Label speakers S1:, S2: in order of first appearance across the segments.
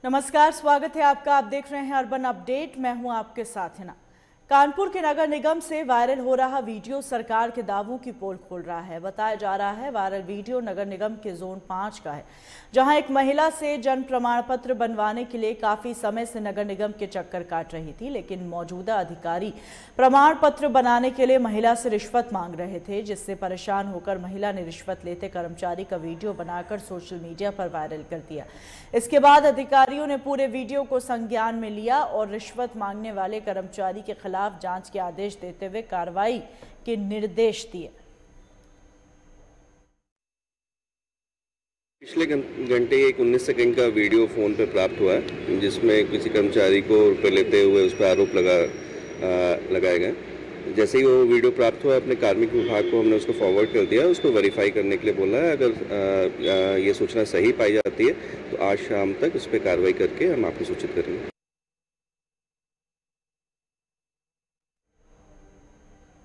S1: नमस्कार, स्वागत है आपका। आप देख रहे हैं अर्बन अपडेट। मैं हूं आपके साथ हिना। कानपुर के नगर निगम से वायरल हो रहा वीडियो सरकार के दावों की पोल खोल रहा है। बताया जा रहा है वायरल वीडियो नगर निगम के जोन 5 का है, जहां एक महिला से जन्म प्रमाण पत्र बनवाने के लिए काफी समय से नगर निगम के चक्कर काट रही थी, लेकिन मौजूदा अधिकारी प्रमाण पत्र बनाने के लिए महिला से रिश्वत मांग रहे थे, जिससे परेशान होकर महिला ने रिश्वत लेते कर्मचारी का वीडियो बनाकर सोशल मीडिया पर वायरल कर दिया। इसके बाद अधिकारियों ने पूरे वीडियो को संज्ञान में लिया और रिश्वत मांगने वाले कर्मचारी के खिलाफ जांच के आदेश देते हुए कार्रवाई के निर्देश दिए।
S2: पिछले घंटे एक 19 सेकंड का वीडियो फोन पे प्राप्त हुआ है, जिसमें किसी कर्मचारी को रुपये लेते हुए उस पर आरोप लगाए गए। जैसे ही वो वीडियो प्राप्त हुआ, अपने कार्मिक विभाग को हमने उसको फॉरवर्ड कर दिया, उसको वेरीफाई करने के लिए बोला है। अगर ये सूचना सही पाई जाती है तो आज शाम तक उस पर कार्रवाई करके हम आपको सूचित करेंगे।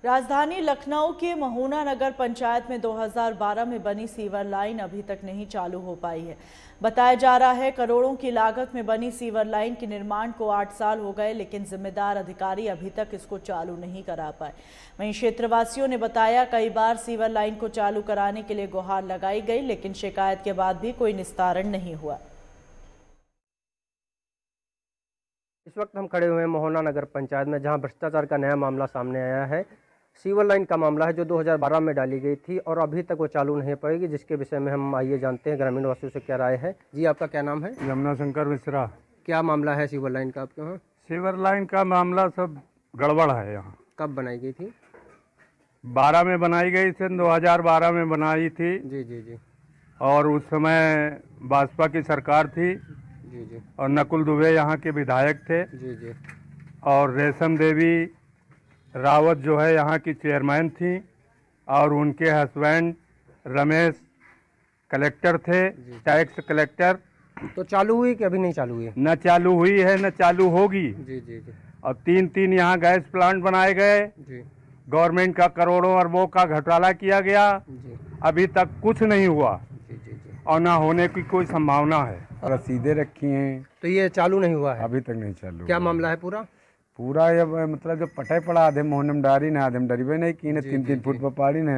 S1: राजधानी लखनऊ के महोना नगर पंचायत में 2012 में बनी सीवर लाइन अभी तक नहीं चालू हो पाई है। बताया जा रहा है करोड़ों की लागत में बनी सीवर लाइन के निर्माण को 8 साल हो गए, लेकिन जिम्मेदार अधिकारी अभी तक इसको चालू नहीं करा पाए। वहीं क्षेत्रवासियों ने बताया कई बार सीवर लाइन को चालू कराने के लिए गुहार लगाई गई, लेकिन शिकायत के बाद भी कोई निस्तारण नहीं हुआ।
S3: इस वक्त हम खड़े हुए हैं महोना नगर पंचायत में, जहां भ्रष्टाचार का नया मामला सामने आया है। सीवर लाइन का मामला है जो 2012 में डाली गई थी और अभी तक वो चालू नहीं पाएगी, जिसके विषय में हम आइए जानते हैं ग्रामीण वासियों से क्या राय है। जी, आपका क्या नाम है?
S4: यमुना शंकर मिश्रा।
S3: क्या मामला है सीवर लाइन का आपके यहाँ?
S4: सीवर लाइन का मामला सब गड़बड़ है यहाँ।
S3: कब बनाई गई थी?
S4: 12 में बनाई गई थी, 2012 में बनाई थी।
S3: जी जी जी।
S4: और उस समय भाजपा की सरकार थी।
S3: जी जी।
S4: और नकुल दुबे यहाँ के विधायक थे।
S3: जी जी।
S4: और रेशम देवी रावत जो है यहाँ की चेयरमैन थी, और उनके हस्बैंड रमेश कलेक्टर थे, टैक्स कलेक्टर।
S3: तो चालू हुई कि अभी नहीं चालू हुई?
S4: न चालू हुई है न चालू होगी।
S3: जी जी जी।
S4: और 3 यहाँ गैस प्लांट बनाए गए।
S3: जी।
S4: गवर्नमेंट का करोड़ों अरबों का घोटाला किया गया।
S3: जी।
S4: अभी तक कुछ नहीं हुआ।
S3: जी जी जी।
S4: और ना होने की कोई संभावना है। रसीदें रखी हैं
S3: तो ये चालू नहीं हुआ है?
S4: अभी तक नहीं चालू।
S3: क्या मामला है पूरा?
S4: पूरा ये मतलब जो पटे पड़ा आधे मोहनम डारी ने आधे डरीबे नहीं की ने 3-3 फुट पर पाड़ी ने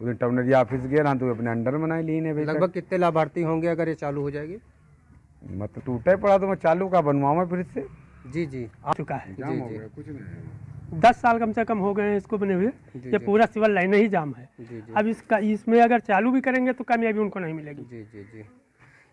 S4: उधर टवनरी ऑफिस गए ना तो अपने अंडर बनाई ली ने।
S3: लगभग कितने लाभार्थी होंगे अगर ये चालू हो जाएगी?
S4: मतलब टूटे पड़ा तो मैं चालू का बनवाऊँ फिर से।
S3: जी जी।
S5: आ चुका है।
S3: जी जी।
S4: कुछ नहीं,
S5: 10 साल कम से कम हो गए हैं इसको बने हुए। ये पूरा सिविल लाइन ही जाम है।
S3: जी जी।
S5: अब इसमें अगर चालू भी करेंगे तो कामयाबी उनको नहीं मिलेगी।
S3: जी जी जी।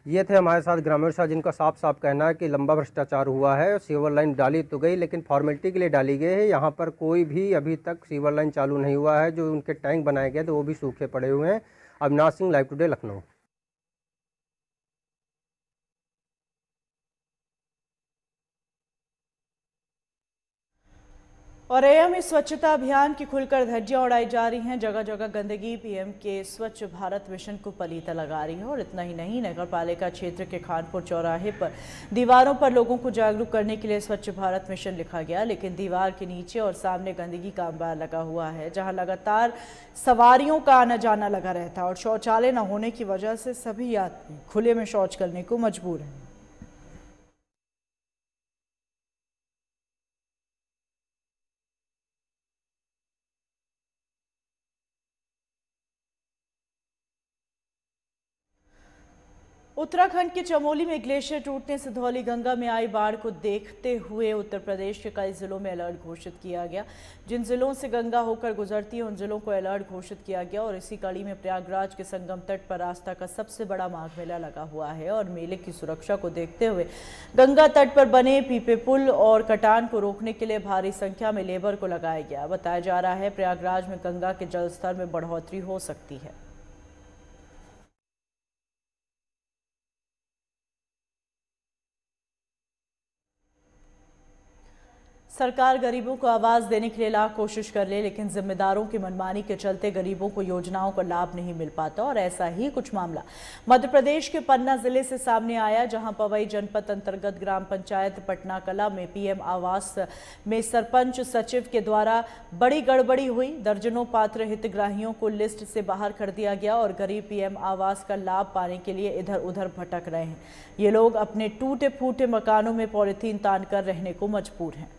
S3: ये थे हमारे साथ ग्रामीण साथ, जिनका साफ साफ कहना है कि लंबा भ्रष्टाचार हुआ है। सीवर लाइन डाली तो गई, लेकिन फॉर्मेलिटी के लिए डाली गई है। यहाँ पर कोई भी अभी तक सीवर लाइन चालू नहीं हुआ है। जो उनके टैंक बनाए गए थे वो भी सूखे पड़े हुए हैं। Avinash Singh, live today, Lucknow.
S1: और एएम में स्वच्छता अभियान की खुलकर धज्जियां उड़ाई जा रही हैं। जगह जगह गंदगी पीएम के स्वच्छ भारत मिशन को पलीता लगा रही है। और इतना ही नहीं, नगर पालिका क्षेत्र के खानपुर चौराहे पर दीवारों पर लोगों को जागरूक करने के लिए स्वच्छ भारत मिशन लिखा गया, लेकिन दीवार के नीचे और सामने गंदगी का अंबार लगा हुआ है, जहां लगातार सवारियों का आना जाना लगा रहता है। और शौचालय न होने की वजह से सभी यात्री खुले में शौच करने को मजबूर हैं। उत्तराखंड के चमोली में ग्लेशियर टूटने से धौली गंगा में आई बाढ़ को देखते हुए उत्तर प्रदेश के कई जिलों में अलर्ट घोषित किया गया। जिन जिलों से गंगा होकर गुजरती है उन जिलों को अलर्ट घोषित किया गया। और इसी कड़ी में प्रयागराज के संगम तट पर आस्था का सबसे बड़ा माघ मेला लगा हुआ है। और मेले की सुरक्षा को देखते हुए गंगा तट पर बने पीपे पुल और कटान को रोकने के लिए भारी संख्या में लेबर को लगाया गया। बताया जा रहा है प्रयागराज में गंगा के जलस्तर में बढ़ोतरी हो सकती है। सरकार गरीबों को आवाज देने के लिए लाख कोशिश कर ले, लेकिन जिम्मेदारों की मनमानी के चलते गरीबों को योजनाओं का लाभ नहीं मिल पाता। और ऐसा ही कुछ मामला मध्य प्रदेश के पन्ना जिले से सामने आया, जहां पवई जनपद अंतर्गत ग्राम पंचायत पटना कला में पीएम आवास में सरपंच सचिव के द्वारा बड़ी गड़बड़ी हुई। दर्जनों पात्र हितग्राहियों को लिस्ट से बाहर कर दिया गया और गरीब पीएम आवास का लाभ पाने के लिए इधर उधर भटक रहे हैं। ये लोग अपने टूटे फूटे मकानों में पॉलिथीन तान कर रहने को मजबूर हैं।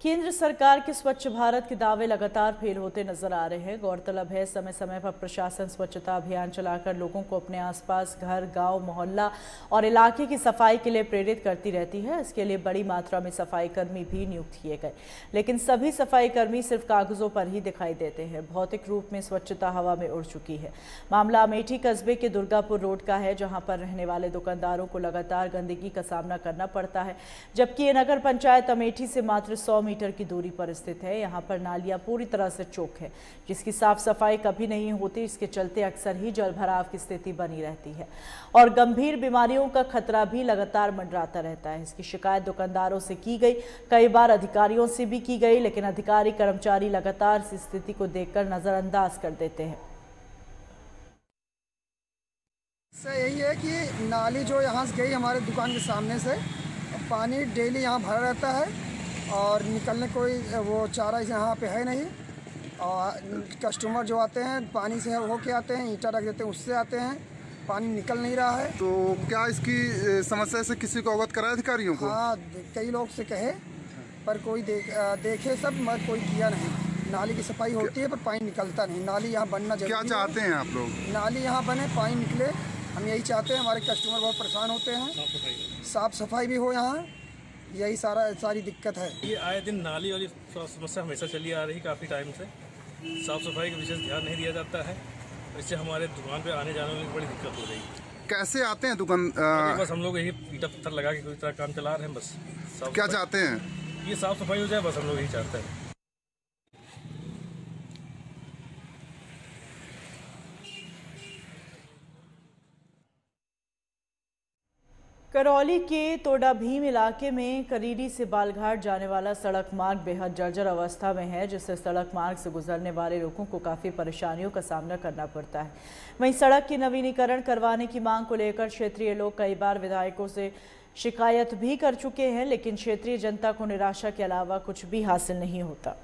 S1: केंद्र सरकार के स्वच्छ भारत के दावे लगातार फेल होते नजर आ रहे हैं। गौरतलब है, समय समय पर प्रशासन स्वच्छता अभियान चलाकर लोगों को अपने आसपास घर, गांव, मोहल्ला और इलाके की सफाई के लिए प्रेरित करती रहती है। इसके लिए बड़ी मात्रा में सफाई कर्मी भी नियुक्त किए गए, लेकिन सभी सफाई कर्मी सिर्फ कागजों पर ही दिखाई देते हैं। भौतिक रूप में स्वच्छता हवा में उड़ चुकी है। मामला अमेठी कस्बे के दुर्गापुर रोड का है, जहां पर रहने वाले दुकानदारों को लगातार गंदगी का सामना करना पड़ता है, जबकि ये नगर पंचायत अमेठी से मात्र 100 मीटर की दूरी पर स्थित है। यहाँ पर नालियां पूरी तरह से चौक है, जिसकी साफ सफाई कभी नहीं होती। इसके चलते अक्सर ही जल भराव की स्थिति बनी रहती है और गंभीर बीमारियों का खतरा भी लगातार मंडराता रहता है। इसकी शिकायत दुकानदारों से की गई, कई बार अधिकारियों से भी की गई, लेकिन अधिकारी कर्मचारी लगातार इस स्थिति को देखकर नजरअंदाज कर देते हैं।
S6: यही है कि नाली जो यहाँ से गई हमारे दुकान के सामने से, पानी डेली यहाँ भरा रहता है और निकलने कोई वो चारा यहाँ पे है नहीं। और कस्टमर जो आते हैं पानी से होके आते हैं, ईंटा रख देते हैं, उससे आते हैं, पानी निकल नहीं रहा है।
S7: तो क्या इसकी समस्या से किसी को अवगत कराया अधिकारियों को?
S6: हाँ, कई लोग से कहे पर कोई देखे सब, मगर कोई किया नहीं। नाली की सफाई होती है पर पानी निकलता नहीं। नाली यहाँ बनना जरूरी है।
S7: क्या चाहते हैं आप लोग?
S6: नाली यहाँ बने, पानी निकले, हम यही चाहते हैं। हमारे कस्टमर बहुत परेशान होते हैं, साफ सफाई भी हो यहाँ, यही सारी दिक्कत है।
S8: ये आए दिन नाली वाली समस्या हमेशा चली आ रही, काफ़ी टाइम से साफ सफाई का विशेष ध्यान नहीं दिया जाता है। इससे हमारे दुकान पे आने जाने में बड़ी दिक्कत हो रही है।
S7: कैसे आते हैं दुकान?
S8: बस हम लोग यही ईंटा पत्थर लगा के कोई तरह काम चला रहे हैं। बस
S7: क्या चाहते हैं?
S8: ये साफ सफाई हो जाए, बस हम लोग यही चाहते हैं।
S1: करौली के तोड़ा भीम इलाके में करीरी से बालघाट जाने वाला सड़क मार्ग बेहद जर्जर अवस्था में है, जिससे सड़क मार्ग से गुजरने वाले लोगों को काफ़ी परेशानियों का सामना करना पड़ता है। वहीं सड़क की नवीनीकरण करवाने की मांग को लेकर क्षेत्रीय लोग कई बार विधायकों से शिकायत भी कर चुके हैं, लेकिन क्षेत्रीय जनता को निराशा के अलावा कुछ भी हासिल नहीं होता।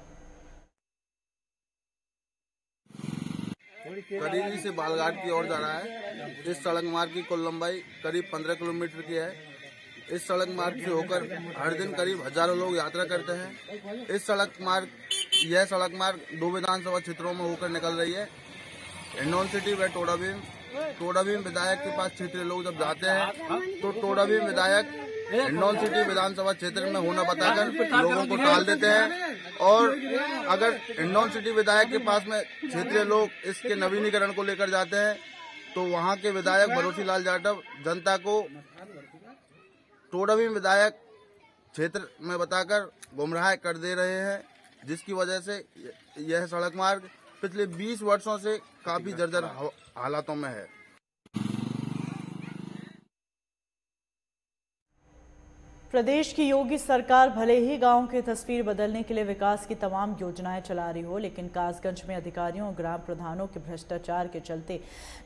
S9: करीरी से बालघाट की ओर जा रहा है। इस सड़क मार्ग की कुल लंबाई करीब 15 किलोमीटर की है। इस सड़क मार्ग से होकर हर दिन करीब हजारों लोग यात्रा करते हैं। यह सड़क मार्ग 2 विधानसभा क्षेत्रों में होकर निकल रही है, हिंडौन सिटी व टोड़ा भीम विधायक के पास क्षेत्रीय लोग जब जाते हैं तो टोड़ा भीम विधायक हिंडौन सिटी विधानसभा क्षेत्र में होना बताकर लोगों को टाल देते हैं। और अगर हिंडौन सिटी विधायक के पास में क्षेत्रीय लोग इसके नवीनीकरण को लेकर जाते हैं तो वहां के विधायक भरोसी लाल जाटव जनता को टोड़ा भीम विधायक क्षेत्र में बताकर गुमराह कर दे रहे हैं, जिसकी वजह से यह सड़क मार्ग पिछले 20 वर्षों से काफी जर्जर हालातों में है।
S1: प्रदेश की योगी सरकार भले ही गांव की तस्वीर बदलने के लिए विकास की तमाम योजनाएं चला रही हो, लेकिन कासगंज में अधिकारियों और ग्राम प्रधानों के भ्रष्टाचार के चलते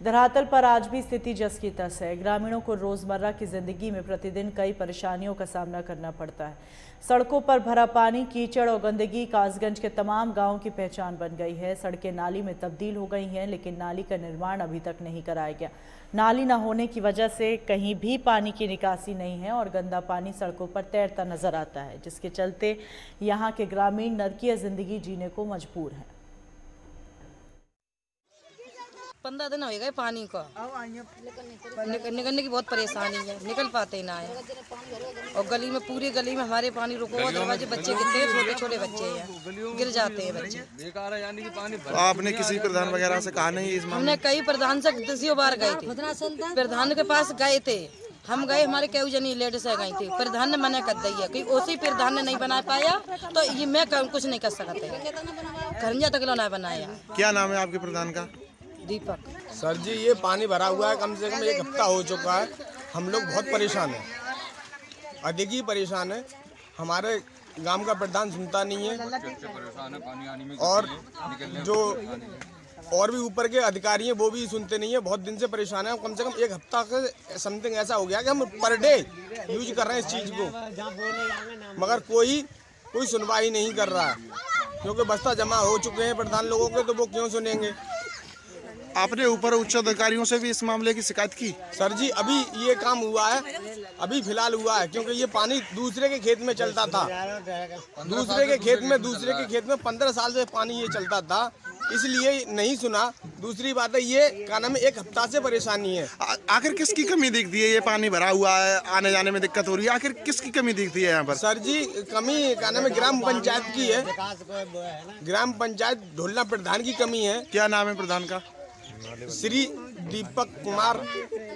S1: धरातल पर आज भी स्थिति जस की तस है। ग्रामीणों को रोजमर्रा की जिंदगी में प्रतिदिन कई परेशानियों का सामना करना पड़ता है। सड़कों पर भरा पानी, कीचड़ और गंदगी कासगंज के तमाम गाँव की पहचान बन गई है। सड़कें नाली में तब्दील हो गई हैं, लेकिन नाली का निर्माण अभी तक नहीं कराया गया। नाली न होने की वजह से कहीं भी पानी की निकासी नहीं है और गंदा पानी सड़कों पर तैरता नजर आता है, जिसके चलते यहाँ के ग्रामीण नरकीय जिंदगी जीने को मजबूर हैं।
S10: 15 दिन हो गए पानी को, निकलने की बहुत परेशानी है, निकल पाते ना है। और गली में, पूरी गली में हमारे पानी रुको, दरवाजे बच्चे कितने छोटे छोटे बच्चे हैं, गिर जाते हैं बच्चे।
S7: बेकार है, यानी कि पानी आपने किसी प्रधान वगैरह से कहा नहीं?
S10: हमने कई प्रधान से 10 बार गए थे, प्रधान के पास गए थे, हम गए, हमारे कई जनी लेडीज गई थी, प्रधान ने मना कर दिया कि उसी प्रधान ने नहीं बना पाया तो ये मैं कुछ नहीं कर सकते, खरंजा तक ना बनाया।
S7: क्या नाम है आपके प्रधान का?
S10: दीपक।
S11: सर जी ये पानी भरा हुआ है, कम से कम 1 हफ्ता हो चुका है। हम लोग बहुत परेशान हैं, अधिक ही परेशान है। हमारे गांव का प्रधान सुनता नहीं है और जो और भी ऊपर के अधिकारी हैं वो भी सुनते नहीं है। बहुत दिन से परेशान है। कम से कम 1 हफ्ता के समथिंग ऐसा हो गया कि हम पर डे यूज कर रहे हैं इस चीज़ को, मगर कोई सुनवाई नहीं कर रहा है, क्योंकि बस्ता जमा हो चुके हैं प्रधान लोगों के, तो वो क्यों सुनेंगे।
S7: आपने ऊपर उच्च अधिकारियों से भी इस मामले की शिकायत की?
S11: सर जी अभी ये काम हुआ है, अभी फिलहाल हुआ है, क्योंकि ये पानी दूसरे के खेत में चलता था, दूसरे के खेत में 15 साल से पानी ये चलता था, इसलिए नहीं सुना। दूसरी बात है ये क्या नाम है 1 हफ्ता से परेशानी है।
S7: आखिर किसकी कमी दिखती है? ये पानी भरा हुआ है, आने जाने में दिक्कत हो रही है, आखिर किसकी कमी दिखती है यहाँ पर?
S11: सर जी कमी क्या नाम है ग्राम पंचायत की है, ग्राम पंचायत ढोलना प्रधान की कमी है।
S7: क्या नाम है प्रधान का?
S11: श्री दीपक कुमार।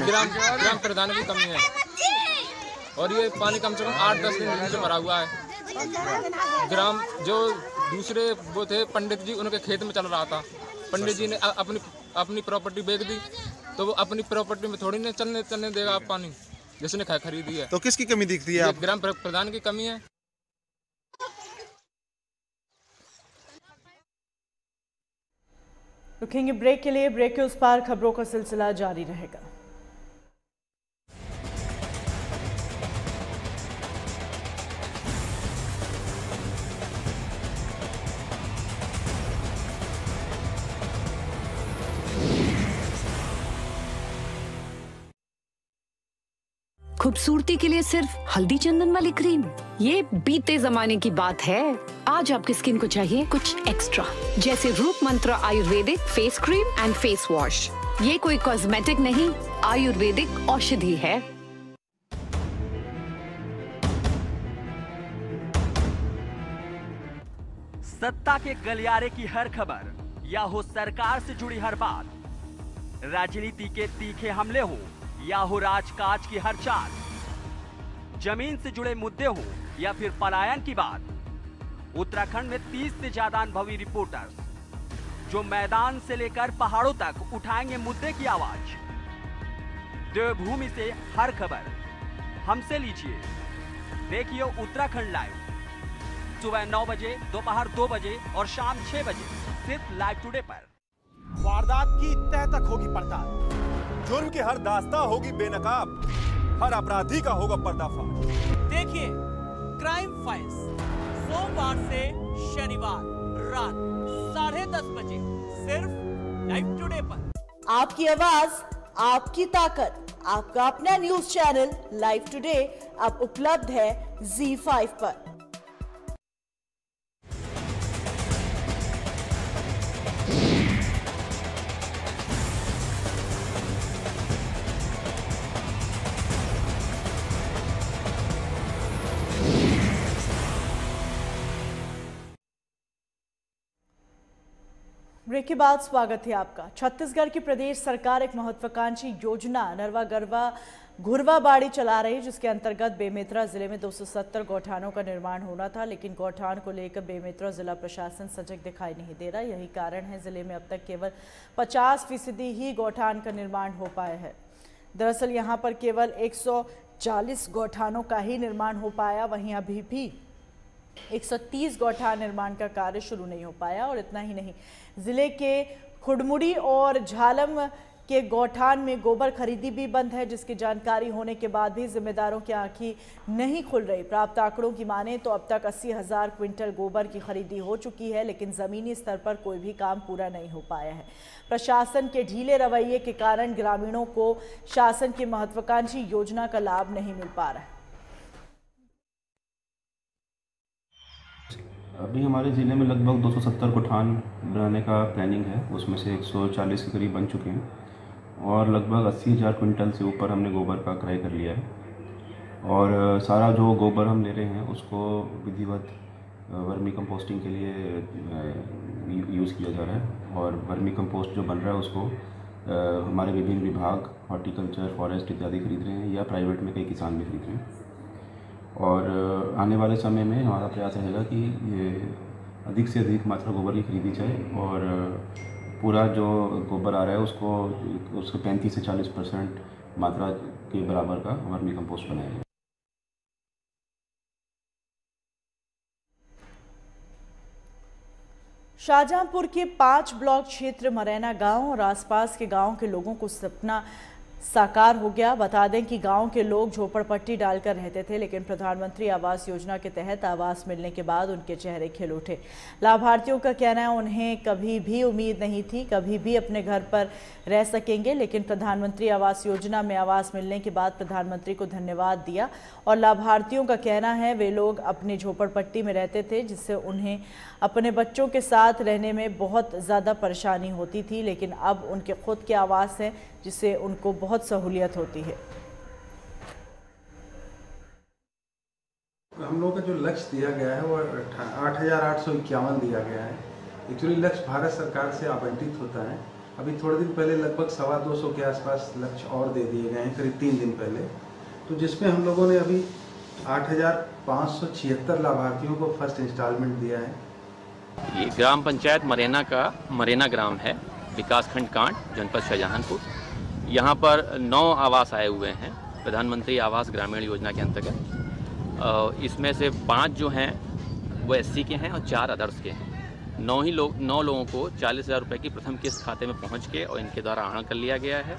S12: ग्राम प्रधान की कमी है और ये पानी कम से कम 8-10 दिन से भरा हुआ है। ग्राम जो दूसरे वो थे पंडित जी, उनके खेत में चल रहा था। पंडित जी ने अपनी प्रॉपर्टी बेच दी, तो वो अपनी प्रॉपर्टी में थोड़ी ना चलने देगा आप पानी, जिसने खरीदी है।
S7: तो किसकी कमी दिखती है?
S12: ग्राम प्रधान की कमी है।
S1: रुकेंगे ब्रेक के लिए, ब्रेक के उस पार खबरों का सिलसिला जारी रहेगा।
S13: खूबसूरती के लिए सिर्फ हल्दी चंदन वाली क्रीम, ये बीते जमाने की बात है। आज आपकी स्किन को चाहिए कुछ एक्स्ट्रा, जैसे रूप मंत्र Ayurvedic face cream and face wash. ये कोई कॉस्मेटिक नहीं, आयुर्वेदिक औषधि है।
S14: सत्ता के गलियारे की हर खबर या हो सरकार से जुड़ी हर बात, राजनीति के तीखे हमले हो या हो राजकाज की हर चाल, जमीन से जुड़े मुद्दे हो या फिर पलायन की बात, उत्तराखंड में 30 से ज्यादा अनुभवी रिपोर्टर्स जो मैदान से लेकर पहाड़ों तक उठाएंगे मुद्दे की आवाज। देवभूमि से हर खबर हमसे लीजिए, देखिए उत्तराखंड लाइव सुबह 9 बजे, दोपहर 2 बजे और शाम 6 बजे सिर्फ लाइव टुडे पर।
S15: वारदात की तह तक होगी पड़ताल, जुर्म की हर दास्तां होगी बेनकाब, हर अपराधी का होगा पर्दाफाश।
S16: देखिए क्राइम फाइल्स सोमवार से शनिवार रात 10:30 बजे सिर्फ लाइव टुडे पर।
S1: आपकी आवाज, आपकी ताकत, आपका अपना न्यूज चैनल लाइव टुडे अब उपलब्ध है ZEE5 पर। ब्रेक के बाद स्वागत है आपका। छत्तीसगढ़ की प्रदेश सरकार एक महत्वाकांक्षी योजना नरवा गरवा घुरवा बाड़ी चला रही है, जिसके अंतर्गत बेमेतरा जिले में 270 गौठानों का निर्माण होना था, लेकिन गौठान को लेकर बेमेतरा जिला प्रशासन सजग दिखाई नहीं दे रहा। यही कारण है जिले में अब तक केवल 50% ही गौठान का निर्माण हो पाया है। दरअसल यहां पर केवल 140 गौठानों का ही निर्माण हो पाया, वहीं अभी भी 130 गौठान निर्माण का कार्य शुरू नहीं हो पाया। और इतना ही नहीं, जिले के खुड़मुड़ी और झालम के गौठान में गोबर खरीदी भी बंद है, जिसकी जानकारी होने के बाद भी जिम्मेदारों की आंखें नहीं खुल रही। प्राप्त आंकड़ों की माने तो अब तक 80,000 क्विंटल गोबर की खरीदी हो चुकी है, लेकिन जमीनी स्तर पर कोई भी काम पूरा नहीं हो पाया है। प्रशासन के ढीले रवैये के कारण ग्रामीणों को शासन की महत्वाकांक्षी योजना का लाभ नहीं मिल पा रहा है।
S17: अभी हमारे ज़िले में लगभग 270 गौठान बनाने का प्लानिंग है, उसमें से 140 के करीब बन चुके हैं और लगभग 80,000 क्विंटल से ऊपर हमने गोबर का क्रय कर लिया है। और सारा जो गोबर हम ले रहे हैं उसको विधिवत वर्मी कंपोस्टिंग के लिए यूज़ किया जा रहा है। और वर्मी कंपोस्ट जो बन रहा है उसको हमारे विभिन्न विभाग हॉर्टिकल्चर, फॉरेस्ट इत्यादि खरीद रहे हैं या प्राइवेट में कई किसान भी खरीद रहे हैं। और आने वाले समय में हमारा प्रयास रहेगा कि ये अधिक से अधिक मात्रा गोबर की खरीदी जाए और पूरा जो गोबर आ रहा है उसको 35 से 40% मात्रा के बराबर का वर्मी कंपोस्ट बनाया जाए।
S1: शाहजहांपुर के 5 ब्लॉक क्षेत्र मरैना गांव और आसपास के गांव के लोगों को सपना साकार हो गया। बता दें कि गांव के लोग झोपड़पट्टी डालकर रहते थे, लेकिन प्रधानमंत्री आवास योजना के तहत आवास मिलने के बाद उनके चेहरे खिल उठे। लाभार्थियों का कहना है उन्हें कभी भी उम्मीद नहीं थी कभी भी अपने घर पर रह सकेंगे, लेकिन प्रधानमंत्री आवास योजना में आवास मिलने के बाद प्रधानमंत्री को धन्यवाद दिया। और लाभार्थियों का कहना है वे लोग अपनी झोपड़पट्टी में रहते थे, जिससे उन्हें अपने बच्चों के साथ रहने में बहुत ज़्यादा परेशानी होती थी, लेकिन अब उनके खुद के आवास हैं जिससे उनको बहुत सहूलियत होती है।
S18: हम लोगों का जो लक्ष्य दिया गया है वो 8,851 दिया गया है। एक्चुअली लक्ष्य भारत सरकार से आवंटित होता है। अभी थोड़े दिन पहले लगभग 225 के आसपास लक्ष्य और दे दिए गए हैं, करीब 3 दिन पहले, तो जिसमें हम लोगों ने अभी 8,576 लाभार्थियों को फर्स्ट इंस्टॉलमेंट दिया है।
S19: ये ग्राम पंचायत मरैना का मरैना ग्राम है, विकासखंड कांड, जनपद शाहजहांपुर। यहाँ पर 9 आवास आए हुए हैं प्रधानमंत्री आवास ग्रामीण योजना के अंतर्गत। इसमें से 5 जो हैं वो SC के हैं और 4 अदर्स के हैं। 9 लोगों को 40,000 रुपये की प्रथम किस्त खाते में पहुँच के और इनके द्वारा आहरण कर लिया गया है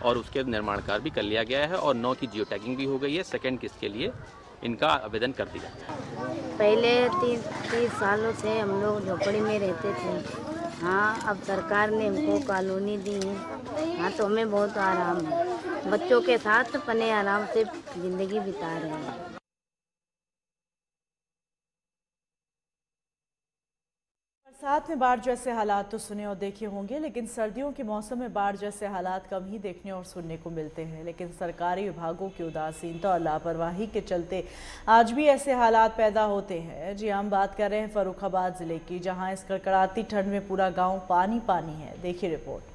S19: और उसके निर्माण कार्य भी कर लिया गया है और 9 की जियो टैगिंग भी हो गई है। सेकेंड किस्त के लिए इनका आवेदन कर दिया।
S20: पहले 30 सालों से हम लोग झोपड़ी में रहते थे। हाँ, अब सरकार ने हमको कॉलोनी दी है। हाँ, तो हमें बहुत आराम है। बच्चों के साथ अपने आराम से ज़िंदगी बिता रहे हैं।
S1: बरसात में बाढ़ जैसे हालात तो सुने और देखे होंगे, लेकिन सर्दियों के मौसम में बाढ़ जैसे हालात कम ही देखने और सुनने को मिलते हैं। लेकिन सरकारी विभागों की उदासीनता और लापरवाही के चलते आज भी ऐसे हालात पैदा होते हैं। जी, हम बात कर रहे हैं फर्रुखाबाद जिले की, जहां इस कड़कड़ाती ठंड में पूरा गांव पानी पानी है। देखिए रिपोर्ट।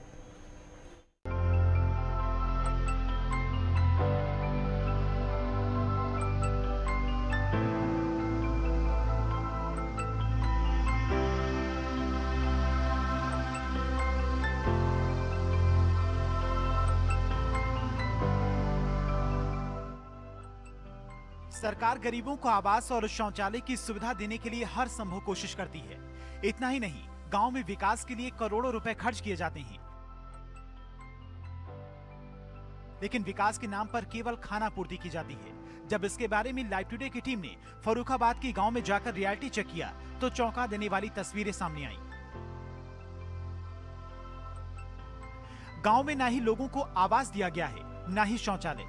S21: सरकार गरीबों को आवास और शौचालय की सुविधा देने के लिए हर संभव कोशिश करती है। इतना ही नहीं, गांव में विकास के लिए करोड़ों रुपए खर्च किए जाते हैं, लेकिन विकास के नाम पर केवल खाना पूर्ति की जाती है। जब इसके बारे में लाइव टुडे की टीम ने फर्रुखाबाद के गांव में जाकर रियलिटी चेक किया तो चौंका देने वाली तस्वीरें सामने आईं। गांव में ना ही लोगों को आवास दिया गया है, ना ही शौचालय।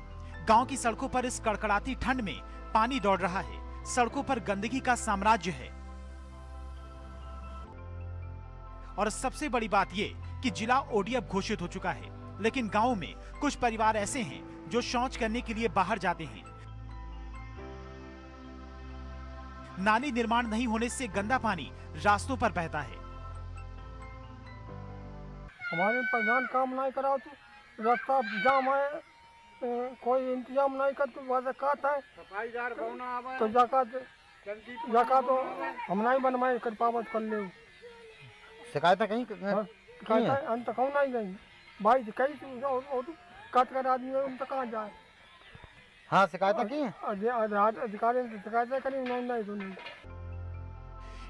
S21: गांव की सड़कों पर इस कड़कड़ाती ठंड में पानी दौड़ रहा है। सड़कों पर गंदगी का साम्राज्य है। और सबसे बड़ी बात ये कि जिला ODF घोषित हो चुका है, लेकिन गांव में कुछ परिवार ऐसे हैं जो शौच करने के लिए बाहर जाते हैं। नाली निर्माण नहीं होने से गंदा पानी रास्तों पर बहता है।
S22: हमारे प्रधान काम नहीं करा तो रास्ता जाम है, कोई इंतजाम नहीं कर तो वजकात है तो जाका तो हम नहीं बनवाए कर पावत कर ले।
S23: शिकायत कहीं
S22: अंत कौन नहीं गई भाई, कहीं काट कर आदमी उन तक कहाँ जाए।
S23: हाँ, शिकायत की
S22: अधिकारी ने शिकायत करी, उन्होंने नहीं सुनी।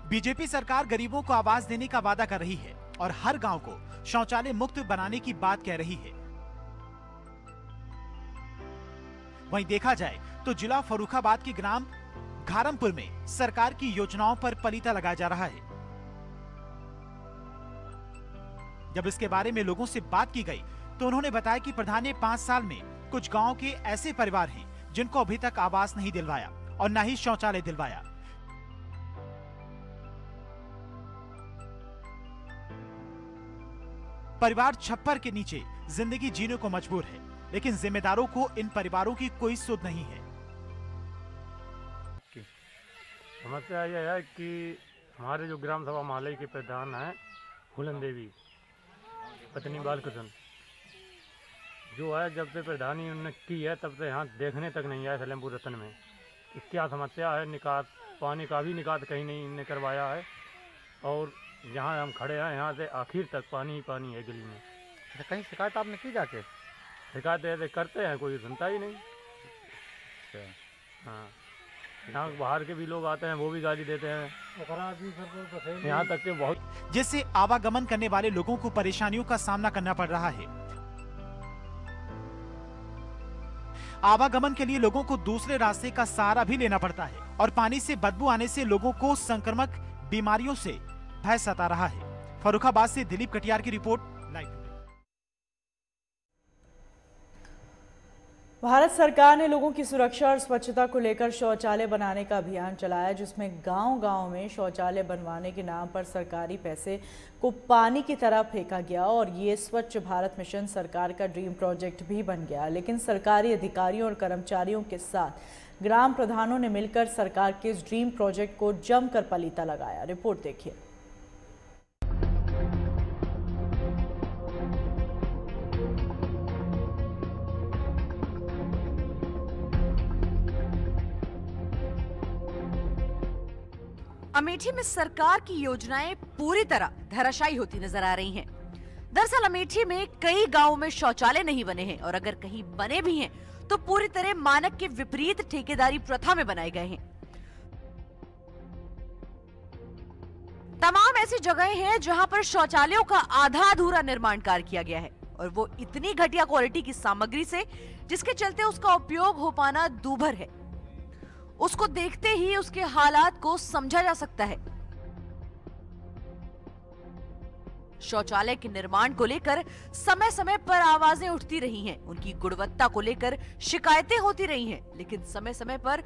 S21: बीजेपी सरकार गरीबों को आवास देने का वादा कर रही है और हर गांव को शौचालय मुक्त बनाने की बात कह रही है। वहीं देखा जाए तो जिला फर्रुखाबाद के ग्राम घारमपुर में सरकार की योजनाओं पर पलीता लगाया जा रहा है। जब इसके बारे में लोगों से बात की गई तो उन्होंने बताया कि प्रधान ने 5 साल में कुछ गांव के ऐसे परिवार हैं जिनको अभी तक आवास नहीं दिलवाया और न ही शौचालय दिलवाया। परिवार छप्पर के नीचे जिंदगी जीने को मजबूर है, लेकिन जिम्मेदारों को इन परिवारों की कोई सुध नहीं है।
S4: समस्या यह है कि हमारे जो ग्राम सभा मालई के प्रधान हैं फूलन देवी पत्नी बालकृष्ण, जो है जब से प्रधानी उन्होंने की है तब से यहाँ देखने तक नहीं आया सलेमपुर रतन में। क्या समस्या है, निकास पानी का भी निकास कहीं नहीं इन्हें करवाया है और जहाँ हम खड़े हैं यहाँ से आखिर तक पानी ही पानी है गली में।
S23: कहीं शिकायत आपने की जाके?
S4: शिकायत ऐसे करते हैं, कोई सुनता ही नहीं। हाँ, यहाँ बाहर के भी लोग आते हैं, वो भी गाली देते हैं, यहाँ तक के बहुत,
S21: जिससे आवागमन करने वाले लोगों को परेशानियों का सामना करना पड़ रहा है। आवागमन के लिए लोगों को दूसरे रास्ते का सहारा भी लेना पड़ता है और पानी से बदबू आने से लोगों को संक्रामक बीमारियों से भय सता रहा है। फर्रुखाबाद से दिलीप कटियार की रिपोर्ट, लाइव।
S1: भारत सरकार ने लोगों की सुरक्षा और स्वच्छता को लेकर शौचालय बनाने का अभियान चलाया, जिसमें गांव-गांव में शौचालय बनवाने के नाम पर सरकारी पैसे को पानी की तरह फेंका गया और ये स्वच्छ भारत मिशन सरकार का ड्रीम प्रोजेक्ट भी बन गया। लेकिन सरकारी अधिकारियों और कर्मचारियों के साथ ग्राम प्रधानों ने मिलकर सरकार के इस ड्रीम प्रोजेक्ट को जमकर पलीता लगाया। रिपोर्ट देखिए।
S2: अमेठी में सरकार की योजनाएं पूरी तरह धराशायी होती नजर आ रही हैं। दरअसल अमेठी में कई गांवों में शौचालय नहीं बने हैं और अगर कहीं बने भी हैं तो पूरी तरह मानक के विपरीत ठेकेदारी प्रथा में बनाए गए हैं। तमाम ऐसी जगहें हैं जहां पर शौचालयों का आधा अधूरा निर्माण कार्य किया गया है और वो इतनी घटिया क्वालिटी की सामग्री से, जिसके चलते उसका उपयोग हो पाना दूभर है। उसको देखते ही उसके हालात को समझा जा सकता है। शौचालय के निर्माण को लेकर समय समय पर आवाजें उठती रही हैं, उनकी गुणवत्ता को लेकर शिकायतें होती रही हैं, लेकिन समय समय पर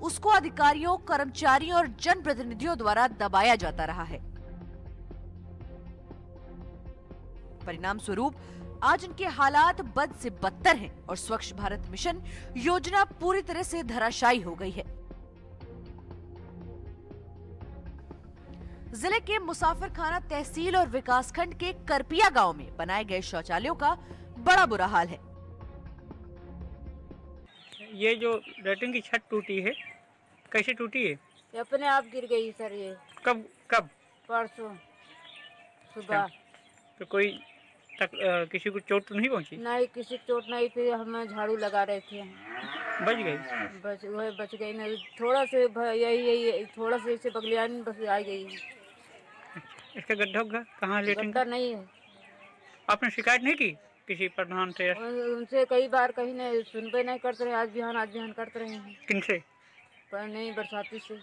S2: उसको अधिकारियों, कर्मचारियों और जनप्रतिनिधियों द्वारा दबाया जाता रहा है। परिणाम स्वरूप आज उनके हालात बद से बदतर हैं और स्वच्छ भारत मिशन योजना पूरी तरह से धराशायी हो गई है। जिले के मुसाफिरखाना तहसील और विकासखंड के करपिया गांव में बनाए गए शौचालयों का बड़ा बुरा हाल है।
S3: ये जो लैट्रिन की छत टूटी है, कैसे टूटी है?
S20: ये अपने आप गिर गई सर। ये
S3: कब कब?
S20: परसों सुबह।
S3: तो कोई किसी को चोट तो नहीं पहुंची?
S20: नहीं, किसी को चोट नहीं थी। हम झाड़ू लगा रहे थे,
S3: बच गई।
S20: बच गई नहीं, थोड़ा से यही थोड़ा से इसे बगलियान बस आ गई।
S3: इसका गड्ढा कहाँ? लेटिन
S20: गड्ढा नहीं है।
S3: आपने शिकायत नहीं की किसी प्रधान से?
S20: उनसे कई बार, कहीं नहीं सुनते, नहीं करते रहे। आज बिहान करते रहे हैं।
S3: किनसे?
S20: पर नहीं, बरसाती से।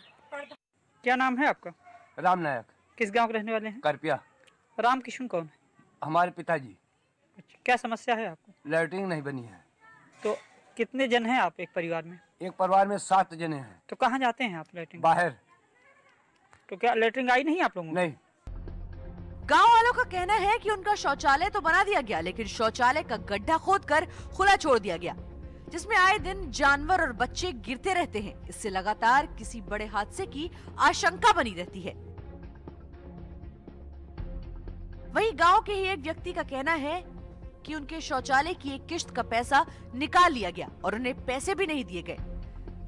S3: क्या नाम है आपका?
S5: राम नायक।
S3: किस गांव के रहने वाले हैं?
S5: करपिया।
S3: राम किशन कौन है?
S5: हमारे पिताजी।
S3: अच्छा, क्या समस्या है आपको?
S5: लैट्रिन नहीं बनी है।
S3: तो कितने जन हैं आप एक परिवार में?
S5: एक परिवार में 7 जने हैं।
S3: तो कहाँ जाते हैं आप लैट्रिन?
S5: बाहर।
S3: तो क्या लैट्रिन आई नहीं आप लोगों?
S5: नहीं।
S2: गांव वालों का कहना है कि उनका शौचालय तो बना दिया गया, लेकिन शौचालय का गड्ढा खोदकर खुला छोड़ दिया गया, जिसमें आए दिन जानवर और बच्चे गिरते रहते हैं। इससे लगातार किसी बड़े हादसे की आशंका बनी रहती है। वहीं गांव के ही एक व्यक्ति का कहना है कि उनके शौचालय की एक किश्त का पैसा निकाल लिया गया और उन्हें पैसे भी नहीं दिए गए।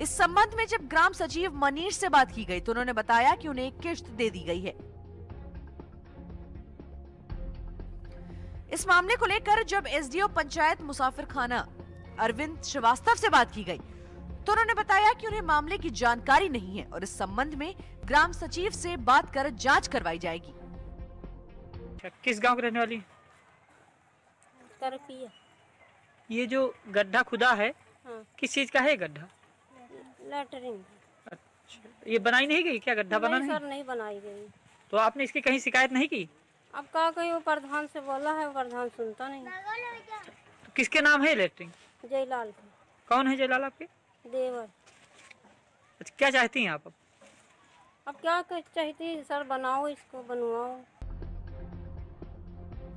S2: इस संबंध में जब ग्राम सचिव मनीष से बात की गई तो उन्होंने बताया कि उन्हें एक किश्त दे दी गई है। इस मामले को लेकर जब एसडीओ पंचायत मुसाफिरखाना अरविंद श्रीवास्तव से बात की गई तो उन्होंने बताया कि उन्हें मामले की जानकारी नहीं है और इस संबंध में ग्राम सचिव से बात कर जांच करवाई जाएगी।
S3: किस गांव के रहने वाली?
S24: करपिया।
S3: ये जो गड्ढा खुदा है,
S24: हाँ।
S3: किस चीज का है गड्ढा?
S24: लैट्रिन।
S3: अच्छा, ये बनाई नहीं गई क्या? गड्ढा बना
S24: नहीं सर, नहीं बनाई गई।
S3: तो आपने इसकी कहीं शिकायत नहीं की?
S24: अब क्या कही, वो प्रधान से बोला है, प्रधान सुनता नहीं।
S3: तो किसके नाम है लैट्रिन?
S24: जयलाल।
S3: कौन है जयलाल आपके?
S24: देवर।
S3: अच्छा, क्या चाहती हैं आप?
S24: अब क्या चाहती सर, बनाओ इसको, बनवाओ।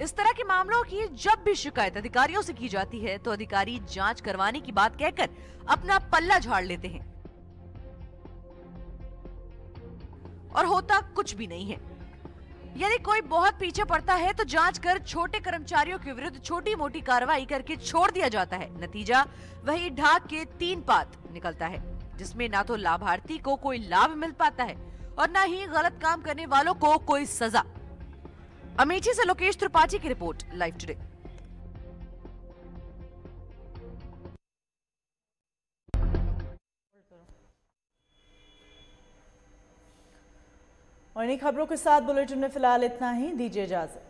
S2: इस तरह के मामलों की जब भी शिकायत अधिकारियों से की जाती है तो अधिकारी जांच करवाने की बात कहकर अपना पल्ला झाड़ लेते हैं और होता कुछ भी नहीं है। यदि कोई बहुत पीछे पड़ता है तो जांच कर छोटे कर्मचारियों के विरुद्ध छोटी मोटी कार्रवाई करके छोड़ दिया जाता है। नतीजा वही ढाक के 3 पात निकलता है, जिसमें ना तो लाभार्थी को कोई लाभ मिल पाता है और ना ही गलत काम करने वालों को कोई सजा। अमेठी से लोकेश त्रिपाठी की रिपोर्ट, लाइव टुडे।
S1: और इन्हीं खबरों के साथ बुलेटिन में फिलहाल इतना ही, दीजिए इजाजत।